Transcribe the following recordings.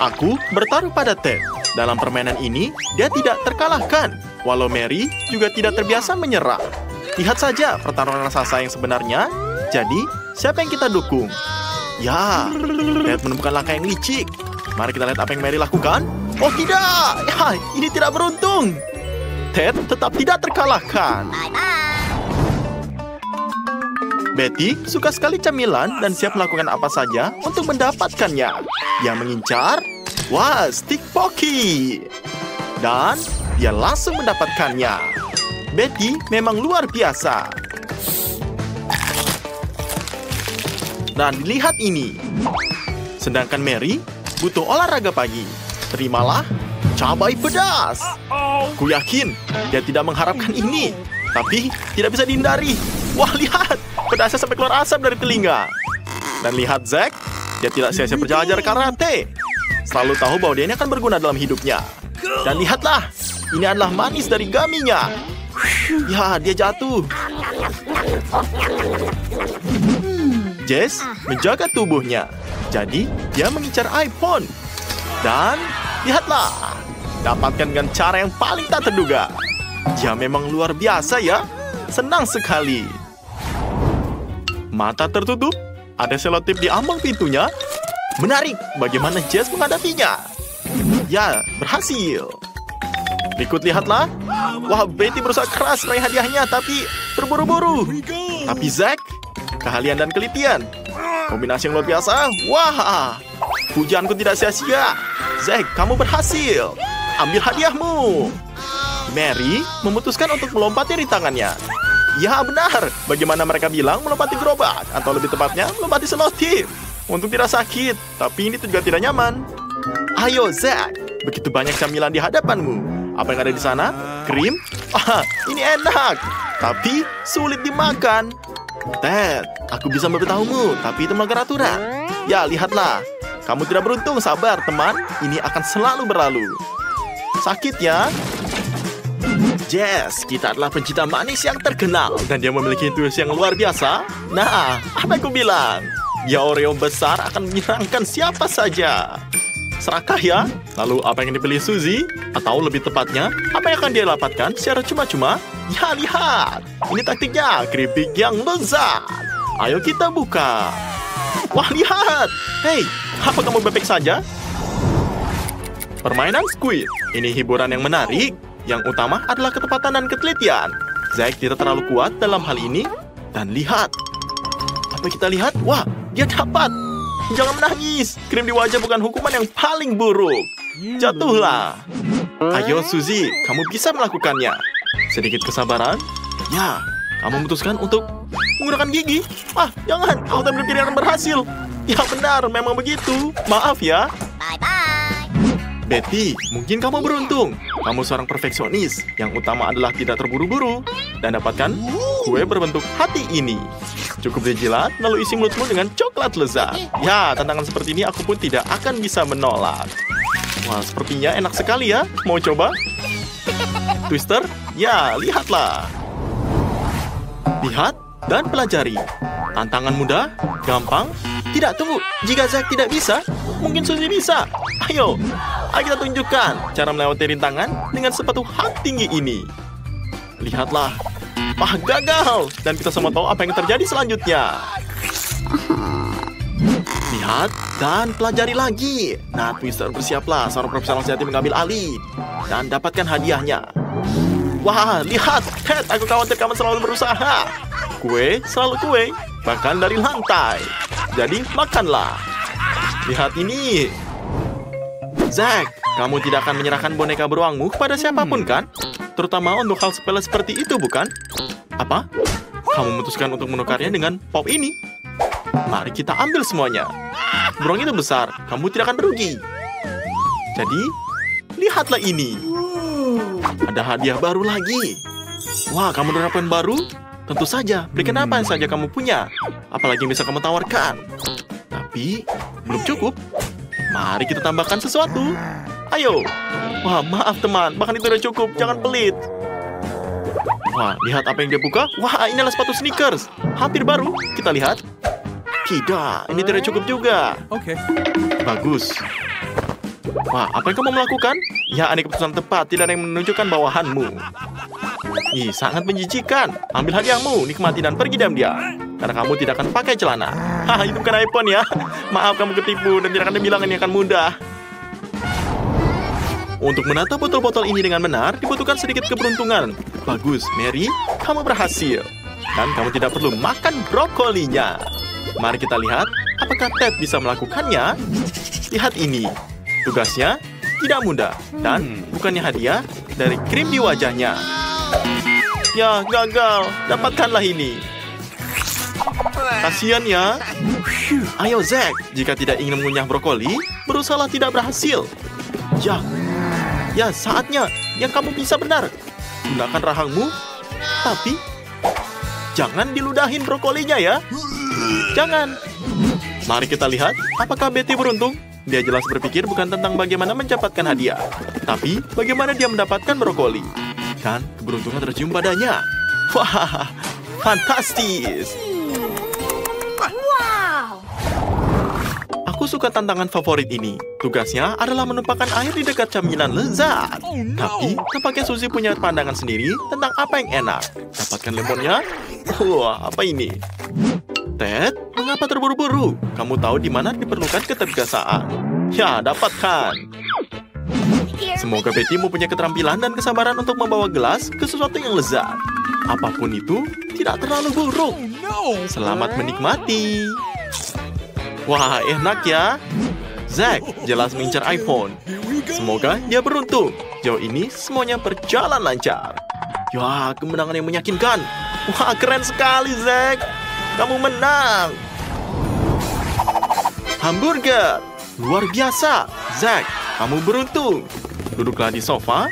Aku bertaruh pada Ted. Dalam permainan ini, dia tidak terkalahkan. Walau Mary juga tidak terbiasa menyerah. Lihat saja pertarungan raksasa yang sebenarnya. Jadi, siapa yang kita dukung? Ya, Ted menemukan langkah yang licik. Mari kita lihat apa yang Mary lakukan. Oh tidak, ya, ini tidak beruntung. Ted tetap tidak terkalahkan. Betty suka sekali camilan dan siap melakukan apa saja untuk mendapatkannya. Dia mengincar, wah, stick Pocky. Dan dia langsung mendapatkannya. Betty memang luar biasa. Dan lihat ini. Sedangkan Mary butuh olahraga pagi. Terimalah cabai pedas. Ku yakin dia tidak mengharapkan ini. Tapi tidak bisa dihindari. Wah, lihat. Pedasnya sampai keluar asap dari telinga. Dan lihat Zack. Dia tidak sia-sia belajar karate. Selalu tahu bahwa dia ini akan berguna dalam hidupnya. Dan lihatlah. Ini adalah manis dari gaminya. Ya, dia jatuh. Jess menjaga tubuhnya. Jadi, dia mengincar iPhone. Dan, lihatlah. Dapatkan dengan cara yang paling tak terduga. Dia memang luar biasa ya. Senang sekali. Mata tertutup. Ada selotip di ambang pintunya. Menarik. Bagaimana Jess menghadapinya? Ya, berhasil. Berikut lihatlah. Wah, Betty berusaha keras meraih hadiahnya, tapi terburu-buru. Tapi Zack, keahlian dan kelitian. Kombinasi yang luar biasa. Wah, pujianku tidak sia-sia. Zack, kamu berhasil. Ambil hadiahmu. Mary memutuskan untuk melompati rintangannya. Ya, benar. Bagaimana mereka bilang melompati gerobak, atau lebih tepatnya melompati selotip. Untuk tidak sakit, tapi ini juga tidak nyaman. Ayo, Zack. Begitu banyak camilan di hadapanmu. Apa yang ada di sana? Krim? Ah, ini enak. Tapi sulit dimakan. Ted, aku bisa memberitahumu, tapi itu melanggar aturan. Ya, lihatlah. Kamu tidak beruntung, sabar, teman. Ini akan selalu berlalu. Sakit ya? Jess, kita adalah pencinta manis yang terkenal. Dan dia memiliki intuisi yang luar biasa. Nah, apa yang aku bilang? Ya, Oreo besar akan menyerangkan siapa saja. Serakah ya? Lalu apa yang dipilih Suzy? Atau lebih tepatnya, apa yang akan dia dapatkan secara cuma-cuma? Ya, lihat. Ini taktiknya, keripik yang lezat. Ayo kita buka. Wah, lihat. Hei, apa kamu bebek saja? Permainan Squid. Ini hiburan yang menarik. Yang utama adalah ketepatan dan ketelitian. Zack tidak terlalu kuat dalam hal ini. Dan lihat. Apa kita lihat? Wah, dia dapat. Jangan menangis. Krim di wajah bukan hukuman yang paling buruk. Jatuhlah. Ayo Suzy, kamu bisa melakukannya. Sedikit kesabaran. Ya, kamu memutuskan untuk menggunakan gigi. Ah, jangan. Aku tak berpikir akan berhasil. Ya benar, memang begitu. Maaf ya. Betty, mungkin kamu beruntung. Kamu seorang perfeksionis. Yang utama adalah tidak terburu-buru. Dan dapatkan kue berbentuk hati ini. Cukup dijilat, lalu isi mulutmu dengan coklat lezat. Ya, tantangan seperti ini aku pun tidak akan bisa menolak. Wah, sepertinya enak sekali ya. Mau coba? Twister? Ya, lihatlah. Lihat dan pelajari. Tantangan mudah, gampang. Tidak, tunggu. Jika Zack tidak bisa, mungkin Suzy bisa. Ayo kita tunjukkan cara melewati rintangan dengan sepatu hak tinggi ini. Lihatlah. Wah, gagal. Dan kita semua tahu apa yang terjadi selanjutnya. Lihat dan pelajari lagi. Nah, Twister, bersiaplah. Seorang profesional sejati mengambil alih. Dan dapatkan hadiahnya. Wah, lihat. Ted, aku khawatir kamu selalu berusaha. Kue, selalu kue. Bahkan dari lantai. Jadi, makanlah. Lihat ini. Zack, kamu tidak akan menyerahkan boneka beruangmu kepada siapapun, kan? Terutama untuk hal sepele seperti itu, bukan? Apa? Kamu memutuskan untuk menukarnya dengan pop ini? Mari kita ambil semuanya. Beruang itu besar, kamu tidak akan merugi. Jadi, lihatlah ini. Ada hadiah baru lagi. Wah, kamu menerapkan baru? Tentu saja, berikan apa yang saja kamu punya. Apalagi yang bisa kamu tawarkan. Tapi, belum cukup. Mari kita tambahkan sesuatu. Ayo. Wah, maaf teman, bahkan itu sudah cukup. Jangan pelit. Wah, lihat apa yang dia buka. Wah, ini adalah sepatu sneakers. Hampir baru. Kita lihat. Tidak, ini tidak cukup juga. Oke. Bagus. Wah, apa yang kamu melakukan? Ya, ini keputusan tepat. Tidak ada yang menunjukkan bawahanmu. Ih, sangat menjijikan. Ambil hadiahmu, nikmati dan pergi diam-diam. Karena kamu tidak akan pakai celana. Haha, itu bukan iPhone ya. Maaf kamu ketipu dan tidak akan dibilang ini akan mudah. Untuk menata botol-botol ini dengan benar, dibutuhkan sedikit keberuntungan. Bagus, Mary, kamu berhasil. Dan kamu tidak perlu makan brokolinya. Mari kita lihat, apakah Ted bisa melakukannya? Lihat ini. Tugasnya tidak mudah. Dan bukannya hadiah dari krim di wajahnya. Ya, gagal. Dapatkanlah ini. Kasian ya. Ayo, Zack. Jika tidak ingin mengunyah brokoli, berusahalah tidak berhasil. Ya, saatnya yang kamu bisa benar. Gunakan rahangmu, tapi jangan diludahin brokolinya ya. Jangan. Mari kita lihat, apakah Betty beruntung? Dia jelas berpikir bukan tentang bagaimana mendapatkan hadiah, tapi bagaimana dia mendapatkan brokoli. Dan keberuntungan tercium padanya. Wah, fantastis. Aku suka tantangan favorit ini. Tugasnya adalah menumpahkan air di dekat camilan lezat. Tapi, tampaknya Suzy punya pandangan sendiri tentang apa yang enak. Dapatkan lemonnya? Wah, apa ini? Ted, mengapa terburu-buru? Kamu tahu di mana diperlukan ketegasan. Ya, dapatkan. Semoga Betty mempunyai keterampilan dan kesabaran untuk membawa gelas ke sesuatu yang lezat. Apapun itu, tidak terlalu buruk. Selamat menikmati. Wah, enak ya. Zack jelas mengincar iPhone. Semoga dia beruntung. Jauh ini semuanya berjalan lancar. Ya, kemenangan yang meyakinkan. Wah, keren sekali, Zack. Kamu menang. Hamburger. Luar biasa. Zack, kamu beruntung. Duduklah di sofa.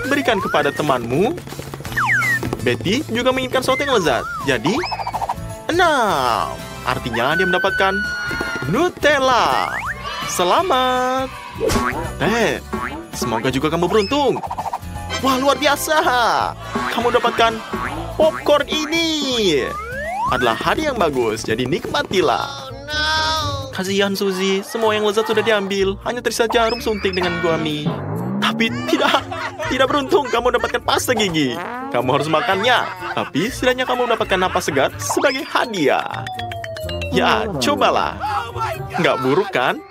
Berikan kepada temanmu. Betty juga menginginkan sesuatu yang lezat. Jadi, 6. Artinya dia mendapatkan Nutella. Selamat. Semoga juga kamu beruntung. Wah, luar biasa. Kamu dapatkan popcorn ini. Adalah hadiah yang bagus, jadi nikmatilah. Kasihan Suzy, semua yang lezat sudah diambil. Hanya tersisa jarum suntik dengan gummy. Tapi tidak beruntung kamu mendapatkan pasta gigi. Kamu harus makannya. Tapi setidaknya kamu mendapatkan napas segar sebagai hadiah. Ya, cobalah. Nggak buruk kan?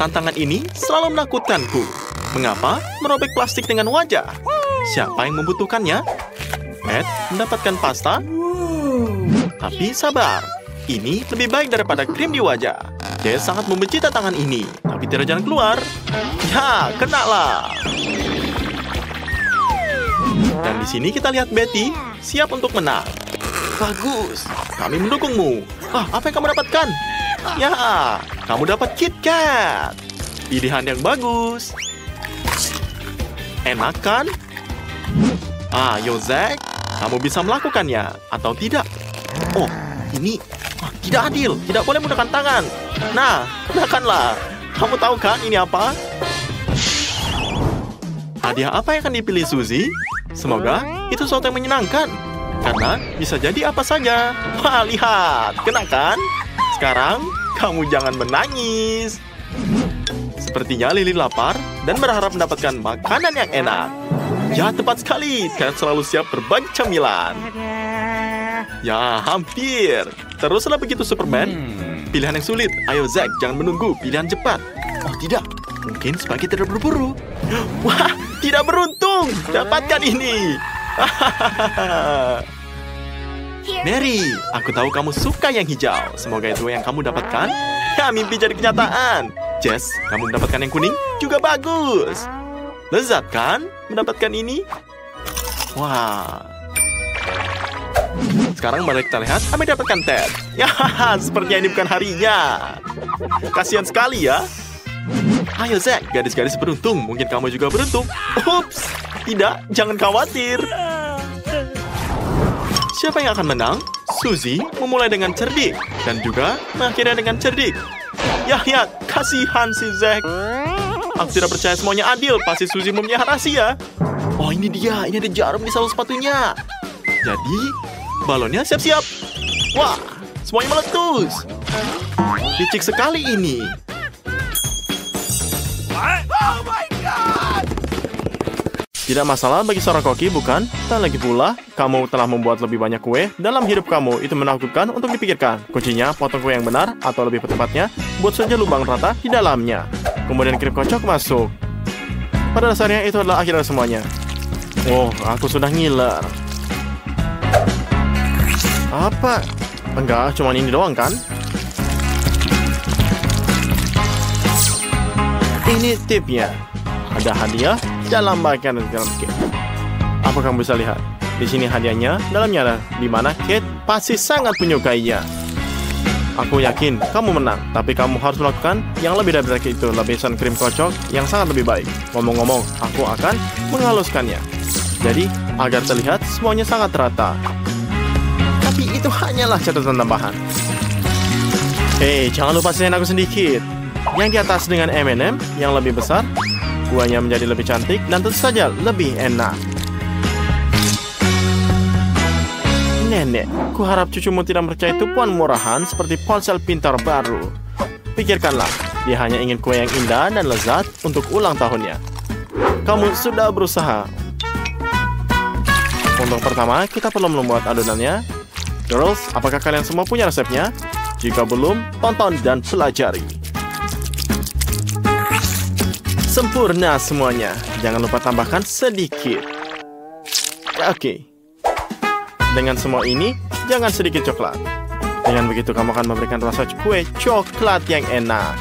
Tantangan ini selalu menakutkanku. Mengapa merobek plastik dengan wajah? Siapa yang membutuhkannya? Ed mendapatkan pasta. Tapi sabar. Ini lebih baik daripada krim di wajah. Dia sangat membenci tantangan ini. Tapi tidak jalan keluar. Ya, kenalah. Dan di sini kita lihat Betty siap untuk menang. Bagus, kami mendukungmu. Apa yang kamu dapatkan? Ya, kamu dapat KitKat. Pilihan yang bagus. Enak kan? Ayo Zack, kamu bisa melakukannya atau tidak? Oh, ini tidak adil. Tidak boleh menggunakan tangan. Nah, gunakanlah. Kamu tahu kan ini apa? Hadiah apa yang akan dipilih Suzy? Semoga itu sesuatu yang menyenangkan. Karena bisa jadi apa saja. Wah, lihat. Kena kan? Sekarang, kamu jangan menangis. Sepertinya Lily lapar dan berharap mendapatkan makanan yang enak. Ya, tepat sekali. Ted selalu siap berbagi camilan. Ya, hampir. Teruslah begitu, Superman. Pilihan yang sulit. Ayo, Zack, jangan menunggu. Pilihan cepat. Oh, tidak. Mungkin sebagai tidak berburu. Wah, tidak beruntung. Dapatkan ini. Mary, aku tahu kamu suka yang hijau. Semoga itu yang kamu dapatkan. Ya, mimpi jadi kenyataan. Jess, kamu mendapatkan yang kuning juga bagus. Lezat kan mendapatkan ini? Wah. Sekarang mari kita lihat apa yang dapatkan Ted. Ya, sepertinya ini bukan harinya. Kasihan sekali ya. Ayo Zack, gadis-gadis beruntung. Mungkin kamu juga beruntung. Ups, tidak, jangan khawatir. Siapa yang akan menang? Suzy memulai dengan cerdik dan juga mengakhirnya dengan cerdik. Ya, kasihan si Zack. Aku tidak percaya semuanya adil. Pasti Suzy mempunyai rahasia. Oh, ini dia. Ini ada jarum di salah sepatunya. Jadi, balonnya siap-siap. Wah, semuanya meletus. licik sekali ini. Tidak masalah bagi seorang koki, bukan? Dan lagi pula, kamu telah membuat lebih banyak kue dalam hidup kamu. Itu menakutkan untuk dipikirkan. Kuncinya, potong kue yang benar, atau lebih tepatnya, buat saja lubang rata di dalamnya. Kemudian krim kocok masuk. Pada dasarnya, itu adalah akhir dari semuanya. Oh, aku sudah ngiler. Apa? Enggak, cuma ini doang kan? Ini tipnya. Ada hadiah dalam bagian dalam cake. Apa kamu bisa lihat? Di sini hadiahnya, dalamnya ada di mana Kate pasti sangat menyukainya. Aku yakin kamu menang, tapi kamu harus melakukan yang lebih dari itu, lapisan krim kocok yang sangat lebih baik. Ngomong-ngomong, aku akan menghaluskannya. Jadi, agar terlihat semuanya sangat rata. Tapi itu hanyalah catatan tambahan. Jangan lupa sisain aku sedikit. Yang di atas dengan M&M yang lebih besar, kuahnya menjadi lebih cantik dan tentu saja lebih enak. Nenek, kuharap cucumu tidak percaya tipuan murahan seperti ponsel pintar baru. Pikirkanlah, dia hanya ingin kue yang indah dan lezat untuk ulang tahunnya. Kamu sudah berusaha. Untuk pertama, kita perlu membuat adonannya. Girls, apakah kalian semua punya resepnya? Jika belum, tonton dan pelajari. Sempurna semuanya. Jangan lupa tambahkan sedikit. Oke. Dengan semua ini, jangan sedikit coklat. Dengan begitu, kamu akan memberikan rasa kue coklat yang enak.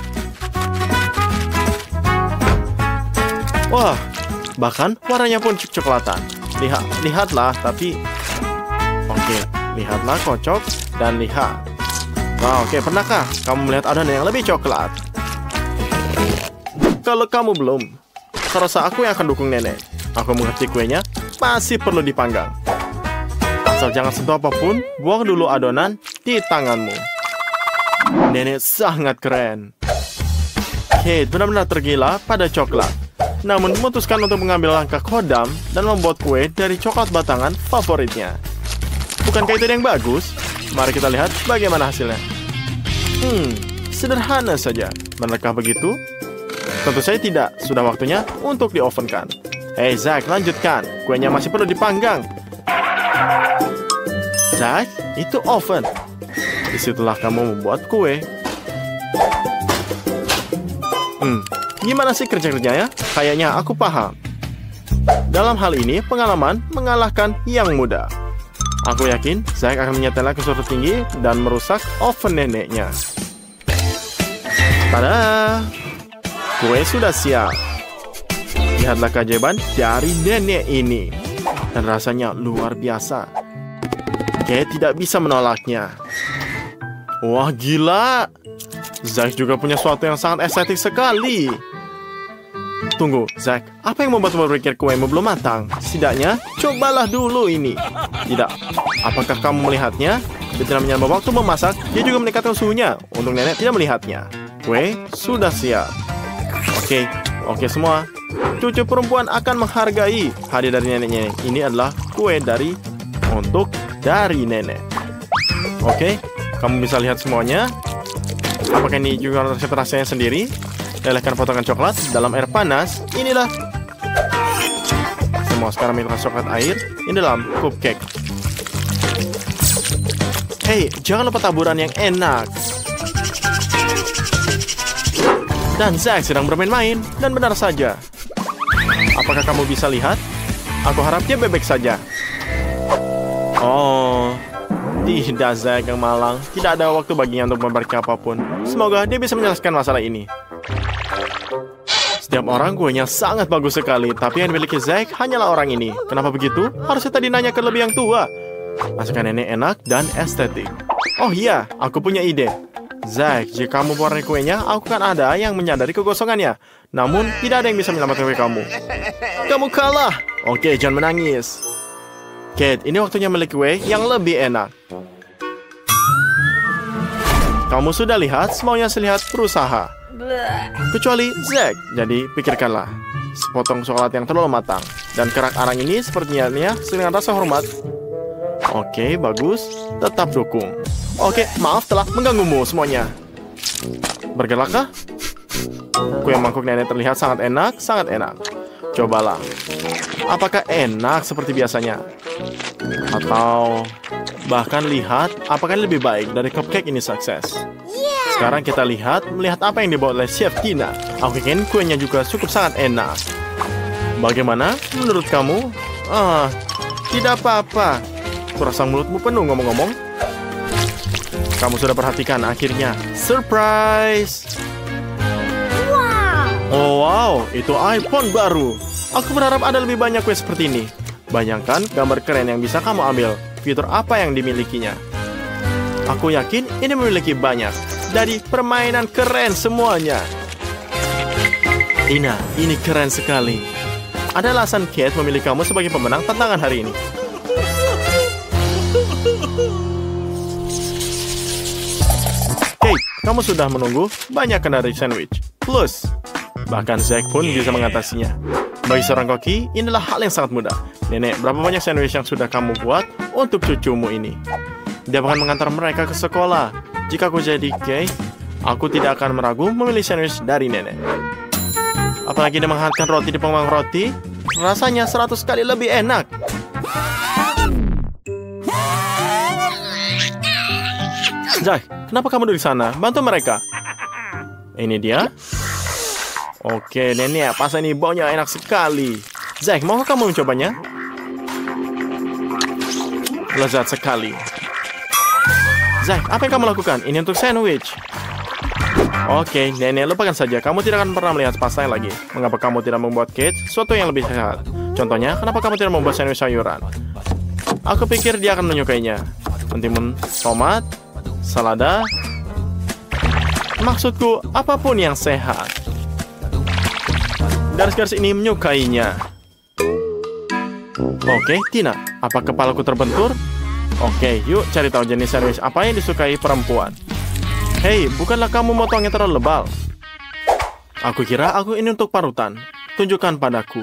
Wah, bahkan warnanya pun coklatan. Lihatlah, tapi... Oke, lihatlah kocok dan lihat. Wah, oke, pernahkah kamu melihat adonan yang lebih coklat? Kalau kamu belum, serasa aku yang akan dukung nenek. Aku mengerti kuenya masih perlu dipanggang. Asal jangan sentuh apapun, buang dulu adonan di tanganmu. Nenek sangat keren. Kate benar-benar tergila pada coklat. Namun memutuskan untuk mengambil langkah kodam dan membuat kue dari coklat batangan favoritnya. Bukankah itu yang bagus? Mari kita lihat bagaimana hasilnya. Sederhana saja. Benarkah begitu? Tentu saja tidak. Sudah waktunya untuk diovenkan. Zack, lanjutkan. Kuenya masih perlu dipanggang. Zack, itu oven. Disitulah kamu membuat kue. Gimana sih kerja-kerjanya? Kayaknya aku paham. Dalam hal ini, pengalaman mengalahkan yang mudah. Aku yakin Zack akan menyetelnya ke suatu tinggi dan merusak oven neneknya. Tada! Kue sudah siap. Lihatlah keajaiban dari nenek ini. Dan rasanya luar biasa. Kate tidak bisa menolaknya. Wah, gila! Zack juga punya sesuatu yang sangat estetik sekali. Tunggu, Zack, apa yang membuatmu berpikir kuemu belum matang? Setidaknya, cobalah dulu ini. Tidak, apakah kamu melihatnya? Dia tidak menyambut waktu memasak, dia juga meningkatkan suhunya. Untuk nenek tidak melihatnya. Kue sudah siap. Oke semua. Cucu perempuan akan menghargai hadiah dari neneknya. Ini adalah kue dari nenek. Oke, kamu bisa lihat semuanya. Apakah ini juga resep rasanya sendiri? Lelehkan potongan coklat dalam air panas. Inilah. Semua sekarang minum coklat air ini dalam cupcake. Jangan lupa taburan yang enak. Dan Zack sedang bermain-main, dan benar saja. Apakah kamu bisa lihat? Aku harap dia bebek saja. Oh, tidak, Zack yang malang. Tidak ada waktu baginya untuk mempercayai apapun. Semoga dia bisa menyelesaikan masalah ini. Setiap orang kuenya sangat bagus sekali, tapi yang dimiliki Zack hanyalah orang ini. Kenapa begitu? Harusnya tadi nanya ke lebih yang tua. Masakan nenek enak dan estetik. Oh iya, aku punya ide. Zack, jika kamu mewarnai kuenya, aku kan ada yang menyadari kegosongannya. Namun, tidak ada yang bisa menyelamatkan kue kamu. Kamu kalah. Oke, jangan menangis. Kate, ini waktunya memiliki kue yang lebih enak. Kamu sudah lihat, semuanya terlihat berusaha. Kecuali Zack. Jadi, pikirkanlah. Sepotong coklat yang terlalu matang. Dan kerak arang ini sepertinya dengan rasa hormat. Oke, bagus. Tetap dukung. Oke, maaf telah mengganggumu semuanya. Bergerakkah? Kue mangkuk nenek terlihat sangat enak, sangat enak. Cobalah. Apakah enak seperti biasanya? Atau bahkan lihat apakah lebih baik dari cupcake ini sukses? Sekarang kita melihat apa yang dibawa oleh Chef Tina. Aku yakin kuenya juga cukup sangat enak. Bagaimana menurut kamu? Tidak apa-apa. Kurasa mulutmu penuh ngomong-ngomong. Kamu sudah perhatikan akhirnya. Surprise! Oh wow, itu iPhone baru. Aku berharap ada lebih banyak kue seperti ini. Bayangkan gambar keren yang bisa kamu ambil. Fitur apa yang dimilikinya? Aku yakin ini memiliki banyak. Dari permainan keren semuanya. Tina, ini keren sekali. Ada alasan Kate memilih kamu sebagai pemenang tantangan hari ini. Kate, kamu sudah menunggu banyak dari sandwich. Plus, bahkan Zack pun bisa mengatasinya. Bagi seorang koki, inilah hal yang sangat mudah. Nenek, berapa banyak sandwich yang sudah kamu buat untuk cucumu ini? Dia akan mengantar mereka ke sekolah. Jika aku jadi Kate, aku tidak akan meragu memilih sandwich dari nenek. Apalagi dia menghangatkan roti di pemanggang roti, rasanya 100 kali lebih enak. Zack, kenapa kamu di sana? Bantu mereka. Ini dia. Oke, nenek, pasta ini baunya enak sekali. Zack, mau kamu mencobanya? Lezat sekali. Zack, apa yang kamu lakukan? Ini untuk sandwich. Oke, nenek, lupakan saja. Kamu tidak akan pernah melihat pasta yang lagi. Mengapa kamu tidak membuat cake sesuatu yang lebih sehat? Contohnya, kenapa kamu tidak membuat sandwich sayuran? Aku pikir dia akan menyukainya. Mentimun tomat, salada. Maksudku, apapun yang sehat. Garis-garis ini menyukainya. Oke, Tina, apa kepalaku terbentur? Oke, yuk cari tahu jenis sandwich apa yang disukai perempuan. Hei, bukanlah kamu motongnya terlalu lebal. Aku kira aku ini untuk parutan. Tunjukkan padaku.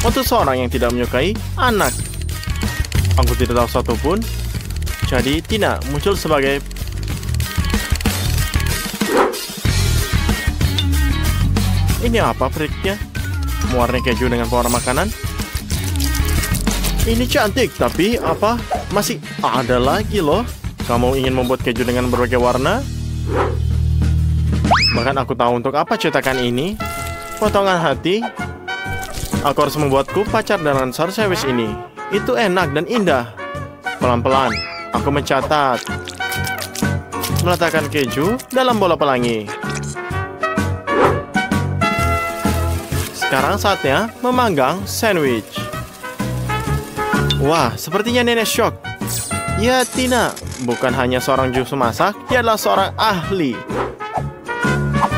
Untuk seorang yang tidak menyukai anak. Aku tidak tahu satupun. Jadi, Tina muncul sebagai... Ini apa periknya? Mewarnai keju dengan pewarna makanan? Ini cantik, tapi apa? Masih ada lagi loh. Kamu ingin membuat keju dengan berbagai warna? Bahkan aku tahu untuk apa cetakan ini. Potongan hati. Aku harus membuatku pacar dengan sandwich ini. Itu enak dan indah. Pelan-pelan, aku mencatat. Meletakkan keju dalam bola pelangi. Sekarang saatnya memanggang sandwich. Wah, sepertinya nenek shock. Ya, Tina, bukan hanya seorang juru masak, dia adalah seorang ahli.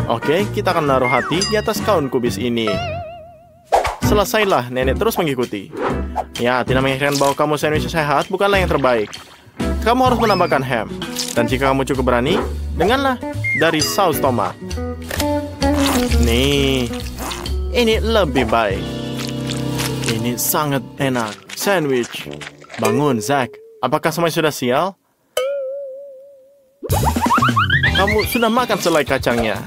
Oke, kita akan menaruh hati di atas kaun kubis ini. Selesailah, nenek terus mengikuti. Ya, Tina mengingatkan bahwa kamu sandwich sehat bukanlah yang terbaik. Kamu harus menambahkan ham. Dan jika kamu cukup berani, denganlah dari saus tomat. Nih, ini lebih baik. Ini sangat enak. Sandwich. Bangun, Zack. Apakah semuanya sudah sial? Kamu sudah makan selai kacangnya.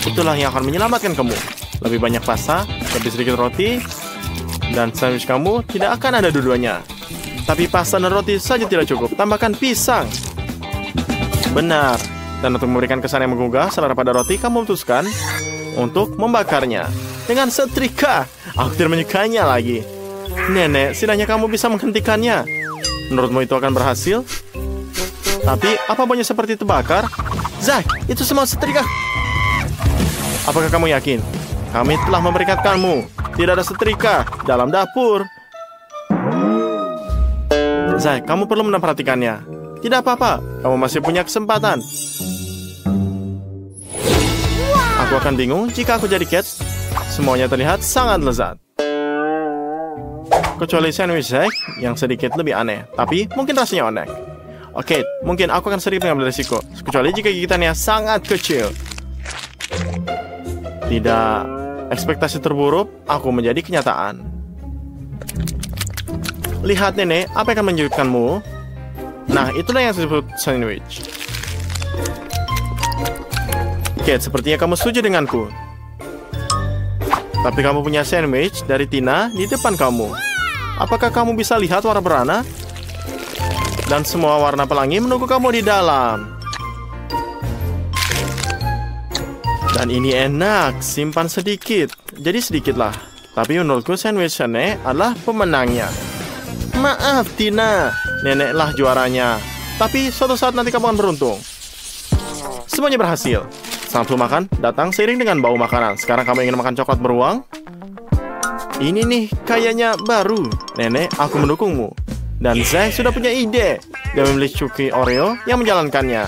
Itulah yang akan menyelamatkan kamu. Lebih banyak pasta, lebih sedikit roti, dan sandwich kamu tidak akan ada dua-duanya. Tapi pasta dan roti saja tidak cukup. Tambahkan pisang. Benar. Dan untuk memberikan kesan yang menggugah selera pada roti, kamu memutuskan untuk membakarnya dengan setrika. Aku tidak menyukainya lagi. Nenek, setidaknya kamu bisa menghentikannya. Menurutmu itu akan berhasil? Tapi, apa baunya seperti terbakar? Zack, itu semua setrika. Apakah kamu yakin? Kami telah memperingatkanmu. Tidak ada setrika dalam dapur. Zack, kamu perlu memperhatikannya. Tidak apa-apa, kamu masih punya kesempatan. Aku akan bingung jika aku jadi Cat. Semuanya terlihat sangat lezat. Kecuali sandwich Zack yang sedikit lebih aneh, tapi mungkin rasanya unik. Oke, mungkin aku akan sedikit mengambil risiko, kecuali jika gigitannya sangat kecil. Tidak, ekspektasi terburuk aku menjadi kenyataan. Lihat nenek, apa yang akan menyudutkanmu? Nah, itulah yang disebut sandwich. Kate, sepertinya kamu setuju denganku. Tapi kamu punya sandwich dari Tina di depan kamu. Apakah kamu bisa lihat warna berwarna? Dan semua warna pelangi menunggu kamu di dalam. Dan ini enak, simpan sedikit. Jadi sedikitlah. Tapi menurutku sandwich nenek adalah pemenangnya. Maaf Tina, neneklah juaranya. Tapi suatu saat nanti kamu akan beruntung. Semuanya berhasil. Saat makan datang seiring dengan bau makanan. Sekarang kamu ingin makan coklat beruang? Ini nih kayaknya baru. Nenek, aku mendukungmu. Dan Zack sudah punya ide. Dia membeli cookie Oreo yang menjalankannya.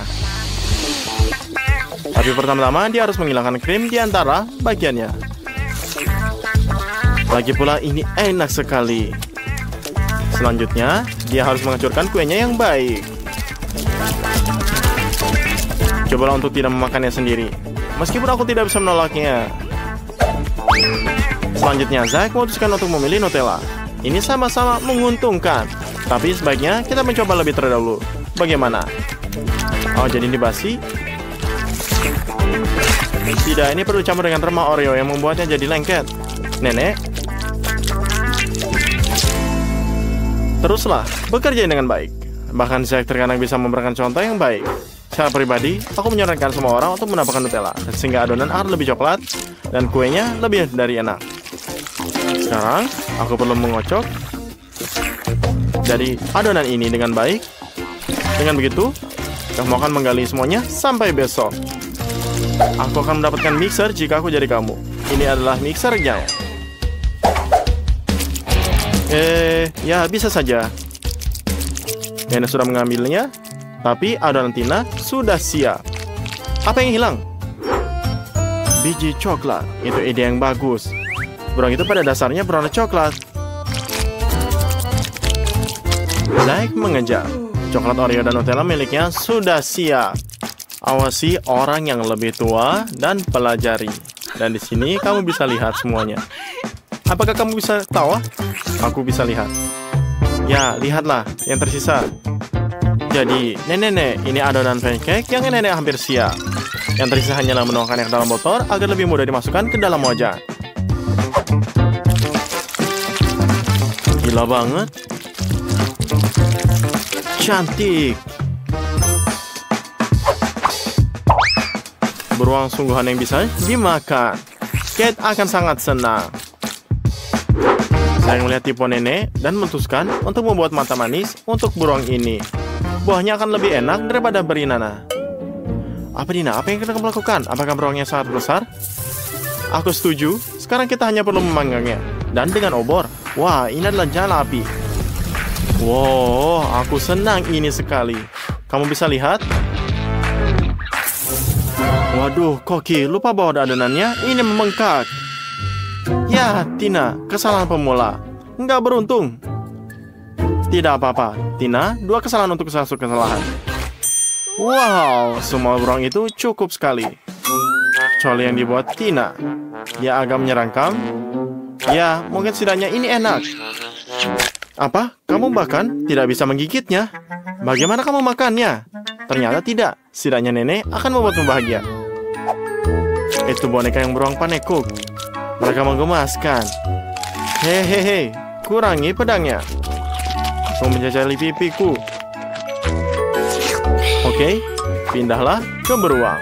Tapi pertama-tama dia harus menghilangkan krim di antara bagiannya. Lagi pula ini enak sekali. Selanjutnya, dia harus menghancurkan kuenya yang baik. Cobalah untuk tidak memakannya sendiri. Meskipun aku tidak bisa menolaknya. Selanjutnya, Zack memutuskan untuk memilih Nutella. Ini sama-sama menguntungkan. Tapi sebaiknya kita mencoba lebih terdahulu. Bagaimana? Oh, jadi ini basi? Tidak, ini perlu campur dengan remah Oreo yang membuatnya jadi lengket. Nenek, teruslah bekerja dengan baik. Bahkan Zack terkadang bisa memberikan contoh yang baik. Secara pribadi, aku menyarankan semua orang untuk menambahkan Nutella, sehingga adonan akan lebih coklat dan kuenya lebih dari enak. Sekarang, aku perlu mengocok jadi adonan ini dengan baik. Dengan begitu, kamu akan menggali semuanya sampai besok. Aku akan mendapatkan mixer jika aku jadi kamu. Ini adalah mixernya. Ya bisa saja. Nenek sudah mengambilnya. Tapi adonan Tina sudah siap. Apa yang hilang? Biji coklat. Itu ide yang bagus. Burung itu pada dasarnya berwarna coklat. Zack mengejar. Coklat Oreo dan Nutella miliknya sudah siap. Awasi orang yang lebih tua dan pelajari. Dan di sini kamu bisa lihat semuanya. Apakah kamu bisa tawa? Aku bisa lihat. Ya, lihatlah yang tersisa. Jadi, nenek, ini adonan pancake yang nenek hampir siap. Yang tersisa hanyalah menuangkannya ke dalam botol agar lebih mudah dimasukkan ke dalam wajan. Gila banget. Cantik. Beruang sungguhan yang bisa dimakan. Kate akan sangat senang. Saya melihat tipe nenek dan memutuskan untuk membuat mata manis untuk beruang ini. Buahnya akan lebih enak daripada berinana. Apa Dina? Apa yang kita lakukan? Apakah beruangnya sangat besar? Aku setuju. Sekarang kita hanya perlu memanggangnya. Dan dengan obor. Wah, ini adalah jala api. Wow, aku senang ini sekali. Kamu bisa lihat? Waduh, Koki, lupa bawa adonannya. Ini membengkak. Ya, Tina, kesalahan pemula. Nggak beruntung. Tidak apa-apa, Tina, 2 kesalahan untuk satu kesalahan. Wow, semua beruang itu cukup sekali. Kecuali yang dibuat Tina. Dia agak menyeramkan. Ya, mungkin setidaknya ini enak. Apa? Kamu bahkan tidak bisa menggigitnya? Bagaimana kamu makannya? Ternyata tidak. Setidaknya nenek akan membuatmu bahagia. Itu boneka yang beruang panekuk. Mereka menggemaskan. Hehehe, kurangi pedangnya. Aku menjajali pipiku. Oke, pindahlah ke beruang.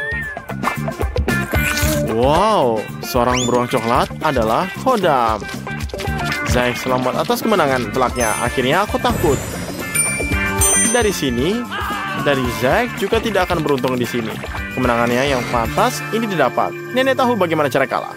Wow, seorang beruang coklat adalah Hodam. Zack selamat atas kemenangan telaknya. Akhirnya aku takut. Dari sini, dari Zack juga tidak akan beruntung di sini. Kemenangannya yang pantas ini didapat. Nenek tahu bagaimana cara kalah.